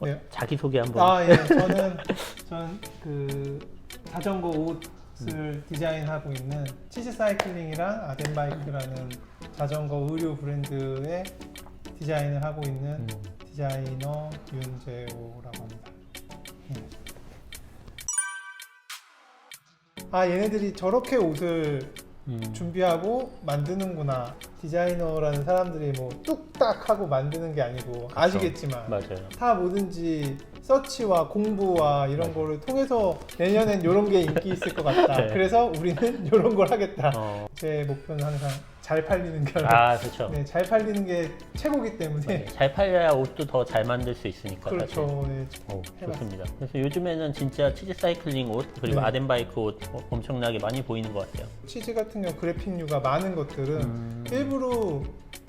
네. 자기 소개 한번. 예. 저는 그 자전거 옷을 디자인하고 있는 치즈사이클링이랑 아덴바이크라는 자전거 의류 브랜드의 디자인을 하고 있는 디자이너 윤재호라고 합니다. 얘네들이 저렇게 옷을 준비하고 만드는구나. 디자이너라는 사람들이 뭐 뚝딱 하고 만드는 게 아니고, 아시겠지만 맞아요. 다 뭐든지 서치와 공부와 이런 거를 통해서 내년엔 이런 게 인기 있을 것 같다. 네. 그래서 우리는 이런 걸 하겠다. 어. 제 목표는 항상 잘 팔리는 게 그렇죠. 네, 잘 팔리는 게 최고기 때문에. 잘 팔려야 옷도 더 잘 만들 수 있으니까. 그렇죠. 네, 좋습니다. 그래서 요즘에는 진짜 치즈 사이클링 옷 그리고 네. 아덴바이크 옷 엄청나게 많이 보이는 것 같아요. 치즈 같은 경우 그래픽류가 많은 것들은 일부러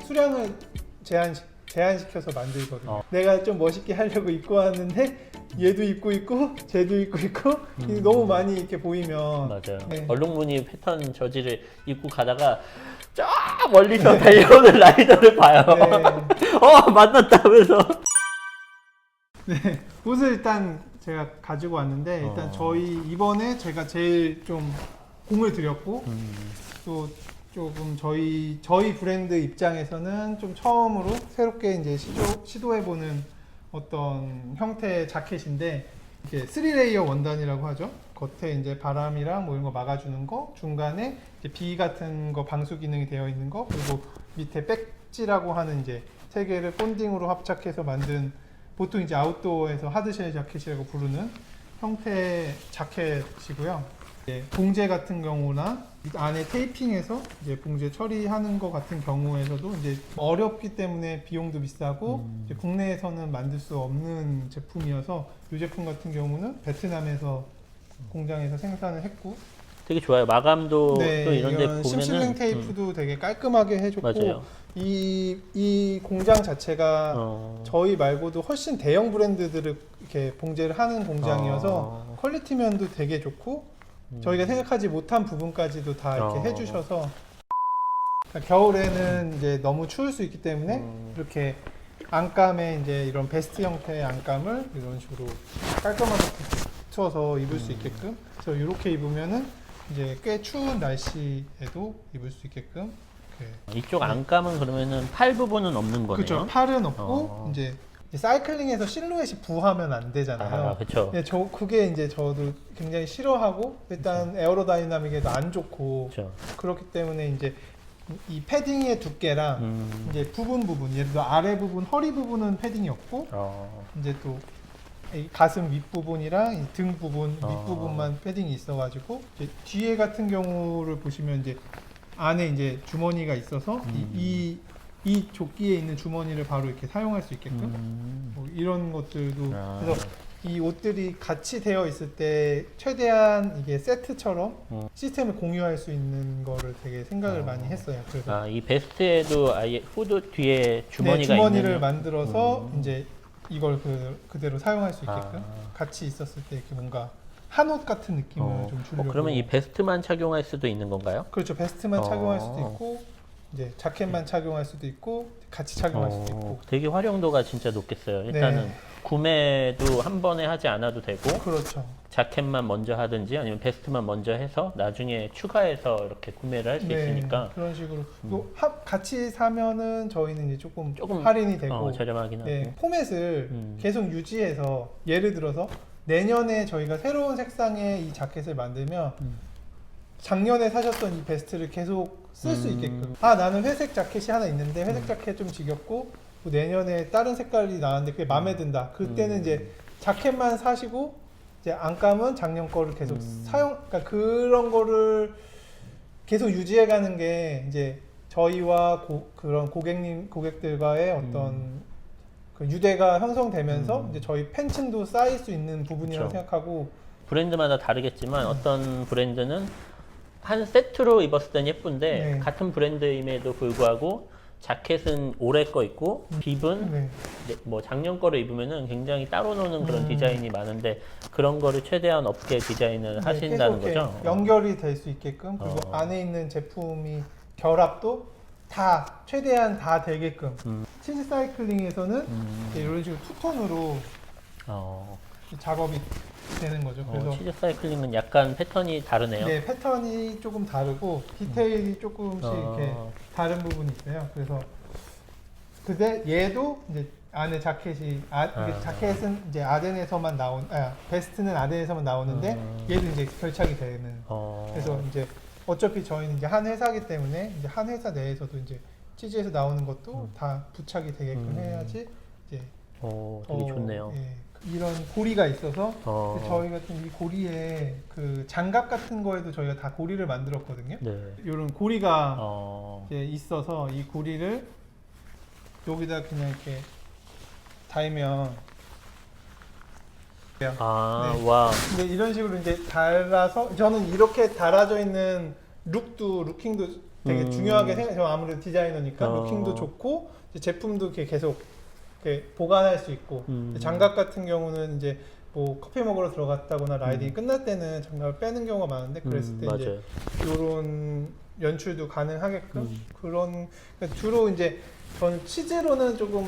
수량을 제한시켜서 만들거든요. 내가 좀 멋있게 하려고 입고 왔는데 얘도 입고 있고 쟤도 입고 있고 너무 많이 이렇게 보이면. 맞아요. 네. 얼룩무늬 패턴 저지를 입고 가다가 저 멀리서 달려오는 라이더를 봐요. 네. 만났다면서. 네, 옷을 일단 제가 가지고 왔는데, 일단 저희 이번에 제가 제일 좀 공을 들였고 또 조금 저희 브랜드 입장에서는 좀 처음으로 새롭게 이제 시도해보는 어떤 형태의 자켓인데, 이게 3레이어 원단이라고 하죠. 겉에 이제 바람이랑 뭐 이런 거 막아주는 거, 중간에 이제 비 같은 거 방수 기능이 되어 있는 거, 그리고 밑에 백지라고 하는 이제 세 개를 본딩으로 합작해서 만든, 보통 이제 아웃도어에서 하드쉘 자켓이라고 부르는 형태의 자켓이고요. 봉제 같은 경우나 안에 테이핑해서 이제 봉제 처리하는 것 같은 경우에서도 이제 어렵기 때문에 비용도 비싸고 이제 국내에서는 만들 수 없는 제품이어서 이 제품 같은 경우는 베트남에서 공장에서 생산을 했고, 되게 좋아요. 마감도 네, 또 이런 데 이런 보면은 심실링 테이프도 되게 깔끔하게 해줬고, 맞아요. 이 공장 자체가 저희 말고도 훨씬 대형 브랜드들을 이렇게 봉제를 하는 공장이어서 퀄리티 면도 되게 좋고, 저희가 생각하지 못한 부분까지도 다 이렇게 해주셔서, 그러니까 겨울에는 이제 너무 추울 수 있기 때문에 이렇게 안감에 이제 이런 베스트 형태의 안감을 이런 식으로 깔끔하게 붙여서 입을 수 있게끔, 그래서 이렇게 입으면은 이제 꽤 추운 날씨에도 입을 수 있게끔. 이쪽 안감은 그러면은 팔 부분은 없는 거네요. 그렇죠. 팔은 없고 이제 사이클링에서 실루엣이 부하면 안 되잖아요. 그렇죠. 네, 그게 이제 저도 굉장히 싫어하고, 일단 에어로다이나믹에도 안 좋고, 그렇죠. 그렇기 때문에 이제 이 패딩의 두께랑 이제 부분 예를 들어 아래 부분, 허리 부분은 패딩이 없고, 이제 또 이 가슴 윗부분이랑 이 등 부분, 밑부분만 패딩이 있어가지고, 이제 뒤에 같은 경우를 보시면 이제 안에 이제 주머니가 있어서 이 조끼에 있는 주머니를 바로 이렇게 사용할 수 있게끔 뭐 이런 것들도. 그래서 이 옷들이 같이 되어 있을 때 최대한 이게 세트처럼 시스템을 공유할 수 있는 거를 되게 생각을 많이 했어요. 그래서 이 베스트에도 아예 후드 뒤에 주머니가 주머니를 있는. 만들어서 이제 이걸 그대로 사용할 수 있게끔 같이 있었을 때 이렇게 뭔가 한 옷 같은 느낌을 좀 주려고. 그러면 이 베스트만 착용할 수도 있는 건가요? 그렇죠. 베스트만 착용할 수도 있고, 이제 자켓만 착용할 수도 있고, 같이 착용할 수도 있고. 되게 활용도가 진짜 높겠어요. 일단은 구매도 한 번에 하지 않아도 되고, 그렇죠. 자켓만 먼저 하든지 아니면 베스트만 먼저 해서 나중에 추가해서 이렇게 구매를 할 수 있으니까 그런 식으로 또 같이 사면은 저희는 이제 조금 조금 할인이 되고, 저렴하긴 하고. 포맷을 계속 유지해서, 예를 들어서 내년에 저희가 새로운 색상의 이 자켓을 만들면 작년에 사셨던 이 베스트를 계속 쓸 수 있게끔. 나는 회색 자켓이 하나 있는데 회색 자켓 좀 지겹고 뭐 내년에 다른 색깔이 나왔는데 그게 마음에 든다. 그때는 이제 자켓만 사시고 이제 안감은 작년 거를 계속 그러니까 그런 거를 계속 유지해가는 게 이제 저희와 그런 고객들과의 어떤 그 유대가 형성되면서 이제 저희 팬층도 쌓일 수 있는 부분이라고 생각하고. 브랜드마다 다르겠지만 어떤 브랜드는 한 세트로 입었을 땐 예쁜데 같은 브랜드임에도 불구하고 자켓은 올해 거 있고 빕은 뭐 작년 거를 입으면은 굉장히 따로 노는 그런 디자인이 많은데 그런 거를 최대한 업계 디자인을 하신다는 거죠? 연결이 될 수 있게끔, 그리고 안에 있는 제품이 결합도 다 최대한 다 되게끔. 치즈 사이클링에서는 이런 식으로 투톤으로 작업이 되는 거죠. 그래서 치즈 사이클링은 약간 패턴이 다르네요. 네, 패턴이 조금 다르고 디테일이 조금씩 이렇게 다른 부분이 있어요. 그래서 근데 얘도 이제 안에 자켓이 이게 자켓은 이제 아덴에서만 베스트는 아덴에서만 나오는데 얘도 이제 결착이 되는. 그래서 이제 어차피 저희는 이제 한 회사기 때문에 이제 한 회사 내에서도 이제 치즈에서 나오는 것도 다 부착이 되게끔 해야지 이제 되게 좋네요. 예, 이런 고리가 있어서 저희가 좀 이 고리에 그 장갑 같은 거에도 저희가 다 고리를 만들었거든요. 네. 이런 고리가 이제 있어서 이 고리를 여기다 그냥 이렇게 달면 네. 와. 근데 이런 식으로 이제 달아서 저는 이렇게 달아져 있는 루킹도 되게 중요하게 생각해요. 아무래도 디자이너니까 루킹도 좋고 이제 제품도 이렇게 계속 이렇게 보관할 수 있고 장갑 같은 경우는 이제 뭐 커피 먹으러 들어갔다거나 라이딩이 끝날 때는 장갑을 빼는 경우가 많은데 그랬을 때 이제 이런 연출도 가능하게끔 그런 그러니까 주로 이제 저는 치즈로는 조금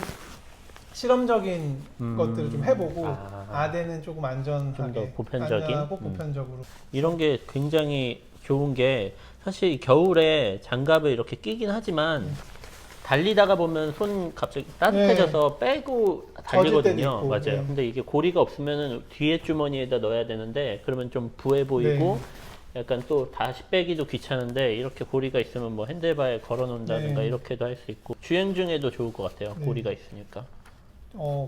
실험적인 것들을 좀 해보고 아덴은 조금 안전하게 좀 더 보편적인 보편적으로 이런 게 굉장히 좋은 게 사실 겨울에 장갑을 이렇게 끼긴 하지만 달리다가 보면 손 갑자기 따뜻해져서 빼고 달리거든요. 맞아요. 네. 근데 이게 고리가 없으면 뒤에 주머니에다 넣어야 되는데 그러면 좀 부해 보이고 약간 또 다시 빼기도 귀찮은데 이렇게 고리가 있으면 뭐 핸들바에 걸어 놓는다든가 이렇게도 할 수 있고 주행 중에도 좋을 것 같아요. 고리가 있으니까.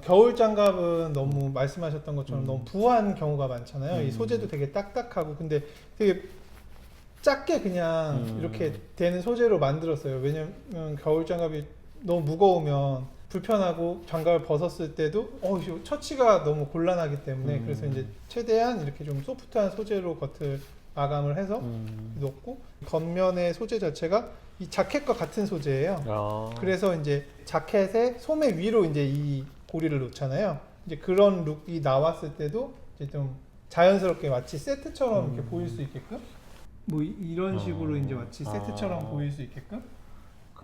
겨울 장갑은 너무 말씀하셨던 것처럼 너무 부한 경우가 많잖아요. 이 소재도 되게 딱딱하고 근데 되게 작게 그냥 이렇게 되는 소재로 만들었어요. 왜냐면 겨울 장갑이 너무 무거우면 불편하고 장갑을 벗었을 때도 처치가 너무 곤란하기 때문에 그래서 이제 최대한 이렇게 좀 소프트한 소재로 겉을 마감을 해서 넣고 겉면의 소재 자체가 이 자켓과 같은 소재예요. 그래서 이제 자켓의 소매 위로 이제 이 고리를 놓잖아요. 이제 그런 룩이 나왔을 때도 이제 좀 자연스럽게 마치 세트처럼 이렇게 보일 수 있게끔 뭐 이런 식으로 이제 마치 세트처럼 보일 수 있게끔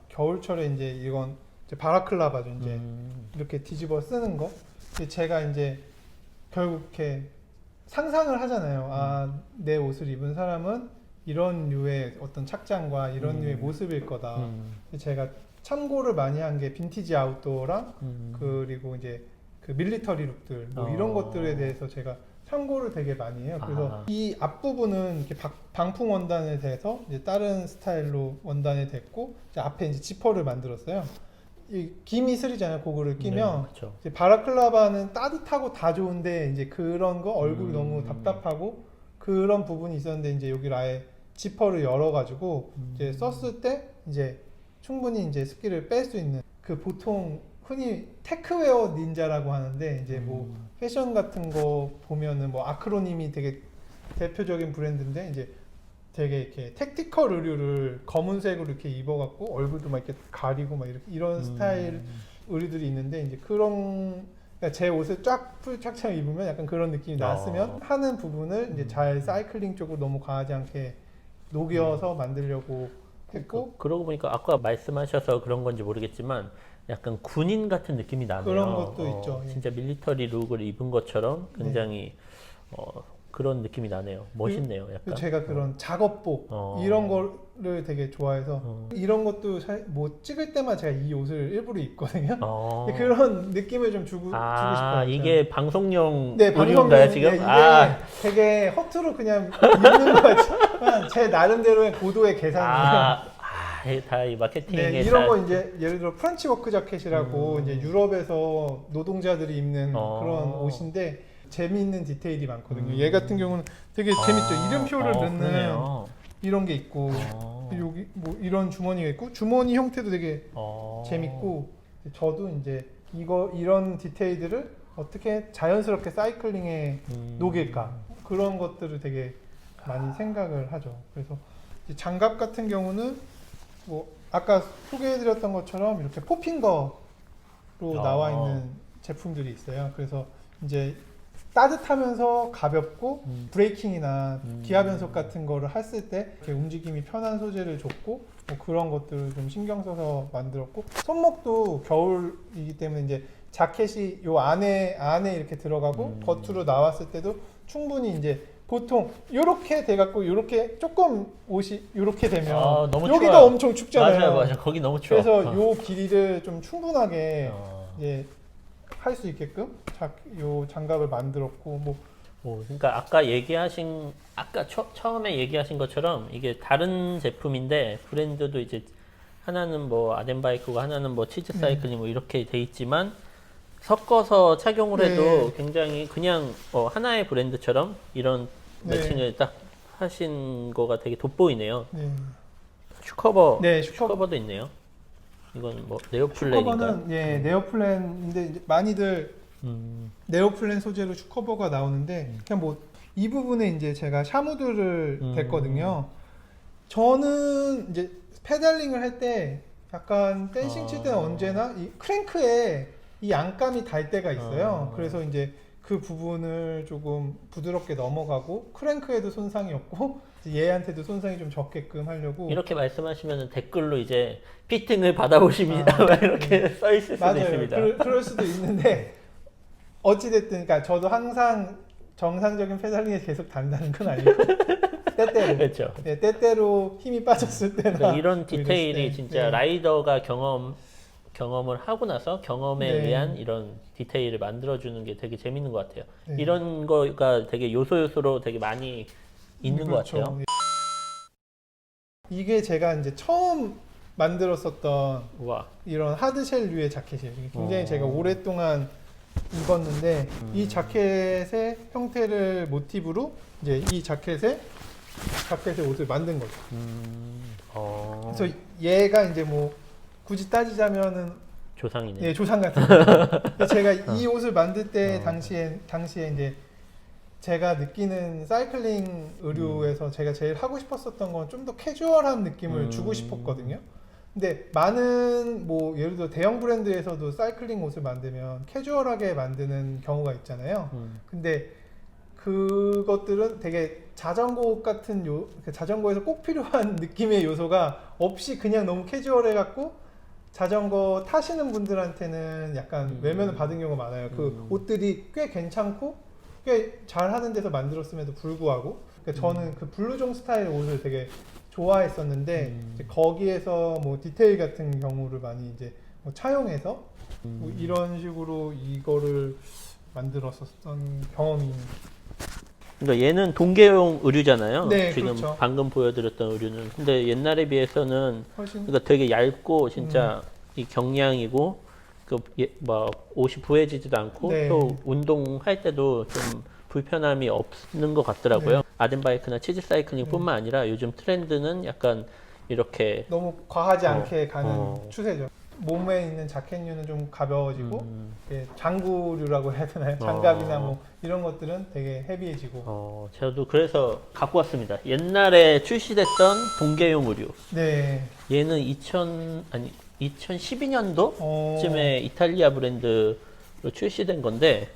겨울철에 이제 이건 이제 바라클라바죠. 이제 이렇게 뒤집어 쓰는 거. 근데 제가 이제 결국 이렇게 상상을 하잖아요. 내 옷을 입은 사람은 이런 류의 어떤 착장과 이런 류의 모습일 거다. 제가 참고를 많이 한 게 빈티지 아웃도어랑 그리고 이제 그 밀리터리 룩들 뭐 이런 것들에 대해서 제가 참고를 되게 많이 해요. 그래서 이 앞부분은 이렇게 방풍 원단에 대해서 이제 다른 스타일로 원단이 됐고 이제 앞에 이제 지퍼를 만들었어요. 이 기미 슬이잖아요. 그거를 끼면 이제 바라클라바는 따뜻하고 다 좋은데 이제 그런 거 얼굴이 너무 답답하고 그런 부분이 있었는데 이제 여기를 아예 지퍼를 열어가지고 이제 썼을 때 이제 충분히 이제 습기를 뺄 수 있는 그 보통 흔히 테크웨어 닌자라고 하는데 이제 뭐 패션 같은 거 보면은 뭐 아크로님이 되게 대표적인 브랜드인데 이제 되게 이렇게 택티컬 의류를 검은색으로 이렇게 입어갖고 얼굴도 막 이렇게 가리고 막 이렇게 이런 스타일 의류들이 있는데 이제 그런 그러니까 제 옷을 쫙 풀착착 입으면 약간 그런 느낌이 났으면 하는 부분을 이제 잘 사이클링 쪽으로 너무 과하지 않게 녹여서 만들려고 했고 그러고 보니까 아까 말씀하셔서 그런 건지 모르겠지만 약간 군인 같은 느낌이 나네요. 그런 것도 있죠. 진짜 밀리터리 룩을 입은 것처럼 굉장히 그런 느낌이 나네요. 멋있네요. 약간. 제가 그런 작업복 이런 거를 되게 좋아해서 이런 것도 뭐 찍을 때만 제가 이 옷을 일부러 입거든요. 그런 느낌을 좀 주고 싶어요. 이게 방송용 방송용인가요 의류인가요 지금? 이게 되게 허투루 그냥 입는 거 같지만 제 나름대로의 고도의 계산이에요. 다 이 마케팅에 이런 거 이제 예를 들어 프렌치 워크 자켓이라고 이제 유럽에서 노동자들이 입는 그런 옷인데 재미있는 디테일이 많거든요. 얘 같은 경우는 되게 재밌죠. 이름표를 넣는 그러네요. 이런 게 있고 여기 뭐 이런 주머니가 있고 주머니 형태도 되게 재밌고 저도 이제 이런 디테일들을 어떻게 자연스럽게 사이클링에 녹일까 그런 것들을 되게 많이 생각을 하죠. 그래서 장갑 같은 경우는 뭐 아까 소개해드렸던 것처럼 이렇게 포핑거로 나와 있는 제품들이 있어요. 그래서 이제 따뜻하면서 가볍고 브레이킹이나 기아 변속 같은 거를 했을 때 이렇게 움직임이 편한 소재를 줬고 뭐 그런 것들을 좀 신경 써서 만들었고 손목도 겨울이기 때문에 이제 자켓이 요 안에 이렇게 들어가고 겉으로 나왔을 때도 충분히 이제 보통 요렇게 돼갖고 요렇게 조금 옷이 요렇게 되면 너무 여기가 추워요. 엄청 춥잖아요. 맞아요. 거기 너무 추워. 그래서 요 길이를 좀 충분하게 이제 할 수 있게끔 요 장갑을 만들었고 그러니까 아까 처음에 얘기하신 것처럼 이게 다른 제품인데 브랜드도 이제 하나는 뭐 아덴바이크고 하나는 뭐 치즈 사이클링 뭐 이렇게 돼 있지만 섞어서 착용을 해도 굉장히 그냥 하나의 브랜드처럼 이런 매칭을 딱 하신 거가 되게 돋보이네요. 슈커버도 있네요. 이건 뭐 네오플랜인가요? 슈커버는 네오플랜인데 이제 많이들 네오플랜 소재로 슈커버가 나오는데 그냥 뭐 이 부분에 이제 제가 샤무드를 댔거든요. 저는 이제 페달링을 할 때 약간 댄싱 칠 때는 언제나 이 크랭크에 이 안감이 달 때가 있어요. 그래서 이제 그 부분을 조금 부드럽게 넘어가고 크랭크에도 손상이 없고 얘한테도 손상이 좀 적게끔 하려고. 이렇게 말씀하시면 댓글로 이제 피팅을 받아보십니다. 이렇게 써 있을 수도 있습니다. 그럴 수도 있는데 어찌됐든 그러니까 저도 항상 정상적인 페달링에 계속 단다는 건 아니고 때때로 그렇죠. 때때로 힘이 빠졌을 때나 그러니까 이런 디테일이 진짜 라이더가 경험을 하고 나서 경험에 의한 이런 디테일을 만들어주는 게 되게 재밌는 것 같아요. 이런 거가 되게 요소로 되게 많이 있는 것 같아요. 이게 제가 이제 처음 만들었었던 우와. 이런 하드쉘류의 자켓이에요. 굉장히 제가 오랫동안 입었는데 이 자켓의 형태를 모티브로 이제 이 자켓의 옷을 만든 거죠. 그래서 얘가 이제 뭐 굳이 따지자면은 조상이네. 조상 같은 거. 제가 이 옷을 만들 때 당시에 이제 제가 느끼는 사이클링 의류에서 제가 제일 하고 싶었었던 건 좀 더 캐주얼한 느낌을 주고 싶었거든요. 근데 많은 뭐 예를 들어 대형 브랜드에서도 사이클링 옷을 만들면 캐주얼하게 만드는 경우가 있잖아요. 근데 그것들은 되게 자전거 옷 같은 자전거에서 꼭 필요한 느낌의 요소가 없이 그냥 너무 캐주얼해갖고 자전거 타시는 분들한테는 약간 외면을 받은 경우가 많아요. 그 옷들이 꽤 괜찮고 꽤 잘하는 데서 만들었음에도 불구하고 그러니까 저는 그 블루종 스타일 옷을 되게 좋아했었는데 이제 거기에서 뭐 디테일 같은 경우를 많이 이제 뭐 차용해서 뭐 이런 식으로 이거를 만들었었던 경험이. 그러니까 얘는 동계용 의류잖아요. 네, 지금 그렇죠. 방금 보여드렸던 의류는. 근데 옛날에 비해서는 훨씬 그러니까 되게 얇고 진짜 이 경량이고 뭐 옷이 부해지지도 않고 또 운동할 때도 좀 불편함이 없는 것 같더라고요. 아덴바이크나 치즈 사이클링뿐만 아니라 요즘 트렌드는 약간 이렇게 너무 과하지 않게 가는 추세죠. 몸에 있는 자켓류는 좀 가벼워지고 장구류라고 해야 되나요? 장갑이나 뭐 이런 것들은 되게 헤비해지고. 저도 그래서 갖고 왔습니다. 옛날에 출시됐던 동계용 의류. 네. 얘는 2012년도쯤에 이탈리아 브랜드로 출시된 건데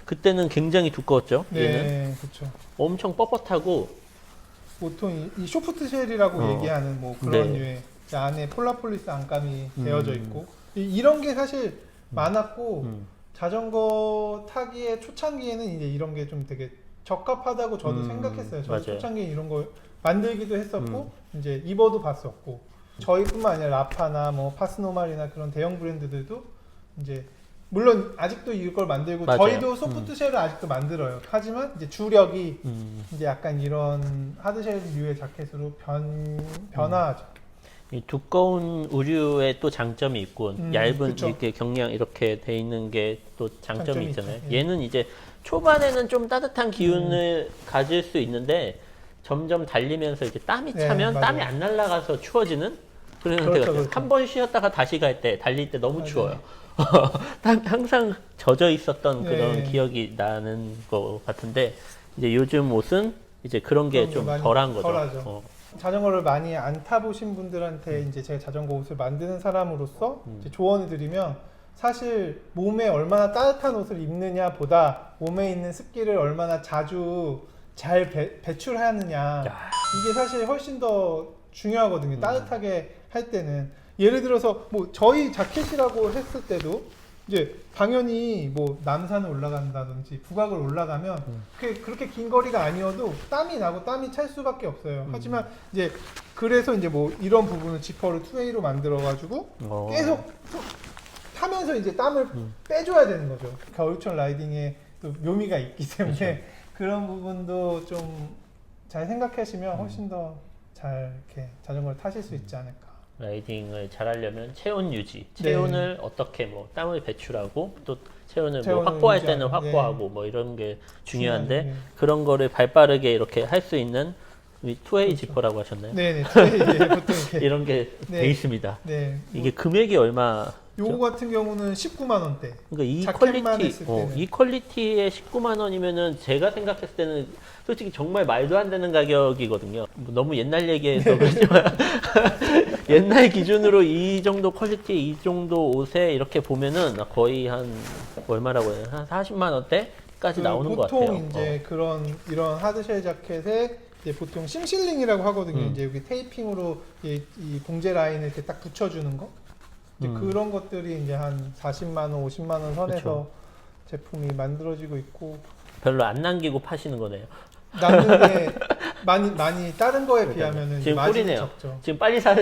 그때는 굉장히 두꺼웠죠. 얘는 네, 그렇죠. 엄청 뻣뻣하고 보통 이 쇼프트쉘이라고 얘기하는 뭐 그런 류의 안에 폴라폴리스 안감이 되어져 있고 이런 게 사실 많았고 자전거 타기의 초창기에는 이제 이런 게 좀 되게 적합하다고 저도 생각했어요. 저도 초창기에 이런 걸 만들기도 했었고 이제 입어도 봤었고 저희뿐만 아니라 라파나 뭐 파스노말이나 그런 대형 브랜드들도 이제 물론 아직도 이걸 만들고 저희도 소프트쉘을 아직도 만들어요. 하지만 이제 주력이 이제 약간 이런 하드쉘류의 자켓으로 변화하죠. 이 두꺼운 의류의 또 장점이 있고 얇은 그쵸. 이렇게 경량 이렇게 돼 있는 게 또 장점이 있잖아요. 있죠. 얘는 이제 초반에는 좀 따뜻한 기운을 가질 수 있는데 점점 달리면서 이제 땀이 차면 맞아요. 땀이 안 날아가서 추워지는 그런 상태 같아요. 그렇죠. 한 번 쉬었다가 다시 갈 때 달릴 때 너무 추워요. 항상 젖어 있었던 그런 기억이 나는 것 같은데 이제 요즘 옷은 이제 그런 게 좀 덜한 거죠. 덜하죠. 자전거를 많이 안 타보신 분들한테 이제 제가 자전거 옷을 만드는 사람으로서 이제 조언을 드리면 사실 몸에 얼마나 따뜻한 옷을 입느냐 보다 몸에 있는 습기를 얼마나 자주 잘 배출하느냐 이게 사실 훨씬 더 중요하거든요. 따뜻하게 할 때는 예를 들어서 뭐 저희 자켓이라고 했을 때도 이제 당연히 뭐 남산을 올라간다든지 북악을 올라가면 그렇게 긴 거리가 아니어도 땀이 나고 땀이 찰 수밖에 없어요. 하지만 이제 그래서 이제 뭐 이런 부분을 지퍼를 투웨이로 만들어가지고 계속 타면서 이제 땀을 빼줘야 되는 거죠. 겨울철 라이딩에 또 묘미가 있기 때문에 그렇죠. 그런 부분도 좀 잘 생각하시면 훨씬 더 잘 이렇게 자전거를 타실 수 있지 않을까. 라이딩을 잘하려면 체온 유지, 네. 체온을 어떻게 뭐 땀을 배출하고 또 체온을 뭐 체온을 확보할 유지하고, 때는 확보하고 뭐 이런 게 중요한데 중요하죠, 네. 그런 거를 발빠르게 이렇게 할 수 있는 이 투웨이 그렇죠. 지퍼라고 하셨나요? 네네. 투웨이 보통 이렇게. 이런 게 네. 돼 있습니다. 네. 이게 금액이 얼마? 요거 같은 경우는 19만 원대. 그러니까 이 자켓만 퀄리티, 했을 때는. 이 퀄리티에 19만 원이면은 제가 생각했을 때는 솔직히 정말 말도 안 되는 가격이거든요. 뭐 너무 옛날 얘기해서 그렇지만 옛날 기준으로 이 정도 퀄리티, 이 정도 옷에 이렇게 보면은 거의 한 얼마라고 해요? 한 40만 원대까지 나오는 것 같아요. 보통 이제 이런 하드쉘 자켓에 이제 보통 심실링이라고 하거든요. 이제 여기 테이핑으로 이 봉제 라인을 이렇게 딱 붙여주는 거. 이제 그런 것들이 이제 한 40만 원, 50만 원 선에서 그쵸. 제품이 만들어지고 있고 별로 안 남기고 파시는 거네요. 남는 게 많이 다른 거에 비하면은 지금 마진이 꿀이네요. 적죠. 지금 빨리 사야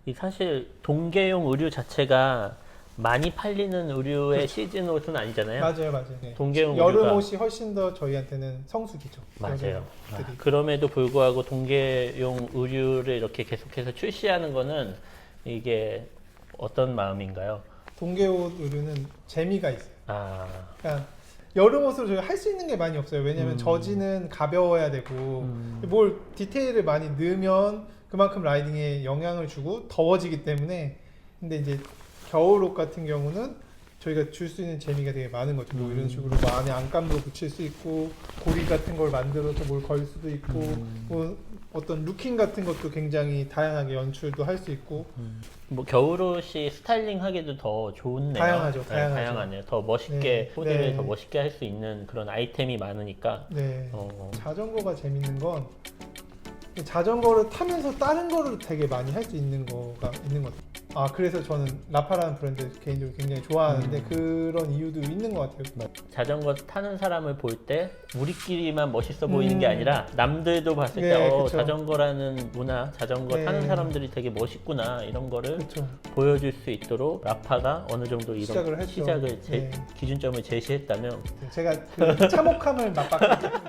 이 사실 동계용 의류 자체가 많이 팔리는 의류의 시즌 옷은 아니잖아요. 맞아요. 네. 동계용 여름 의류가- 옷이 훨씬 더 저희한테는 성수기죠. 맞아요. 여름 옷들이. 그럼에도 불구하고 동계용 의류를 이렇게 계속해서 출시하는 거는 이게 어떤 마음인가요? 동계옷 의류는 재미가 있어요. 아, 그러니까 여름 옷으로 저희가 할 수 있는 게 많이 없어요. 왜냐면 저지는 가벼워야 되고 뭘 디테일을 많이 넣으면 그만큼 라이딩에 영향을 주고 더워지기 때문에. 근데 이제 겨울옷 같은 경우는 저희가 줄 수 있는 재미가 되게 많은 거죠. 뭐 이런 식으로 뭐 안에 안감도 붙일 수 있고 고리 같은 걸 만들어서 뭘 걸 수도 있고 뭐 어떤 루킹 같은 것도 굉장히 다양하게 연출도 할 수 있고 뭐 겨울옷이 스타일링하기도 더 좋네요. 다양하죠, 네, 다양하죠. 다양하네요. 더 멋있게 네, 코디를 네. 더 멋있게 할 수 있는 그런 아이템이 많으니까. 네. 어, 자전거가 재밌는 건 자전거를 타면서 다른 거를 되게 많이 할 수 있는 거가 있는 것 같아요. 아, 그래서 저는 라파라는 브랜드 개인적으로 굉장히 좋아하는데 그런 이유도 있는 것 같아요. 자전거 타는 사람을 볼 때 우리끼리만 멋있어 보이는 게 아니라 남들도 봤을 네, 때 그쵸. 자전거라는 문화, 자전거 네. 타는 사람들이 되게 멋있구나 이런 거를 그렇죠. 보여줄 수 있도록 라파가 어느 정도 이런 시작을 했죠. 시작을 네. 기준점을 제시했다면 제가 그 참혹함을 맛봤거든요.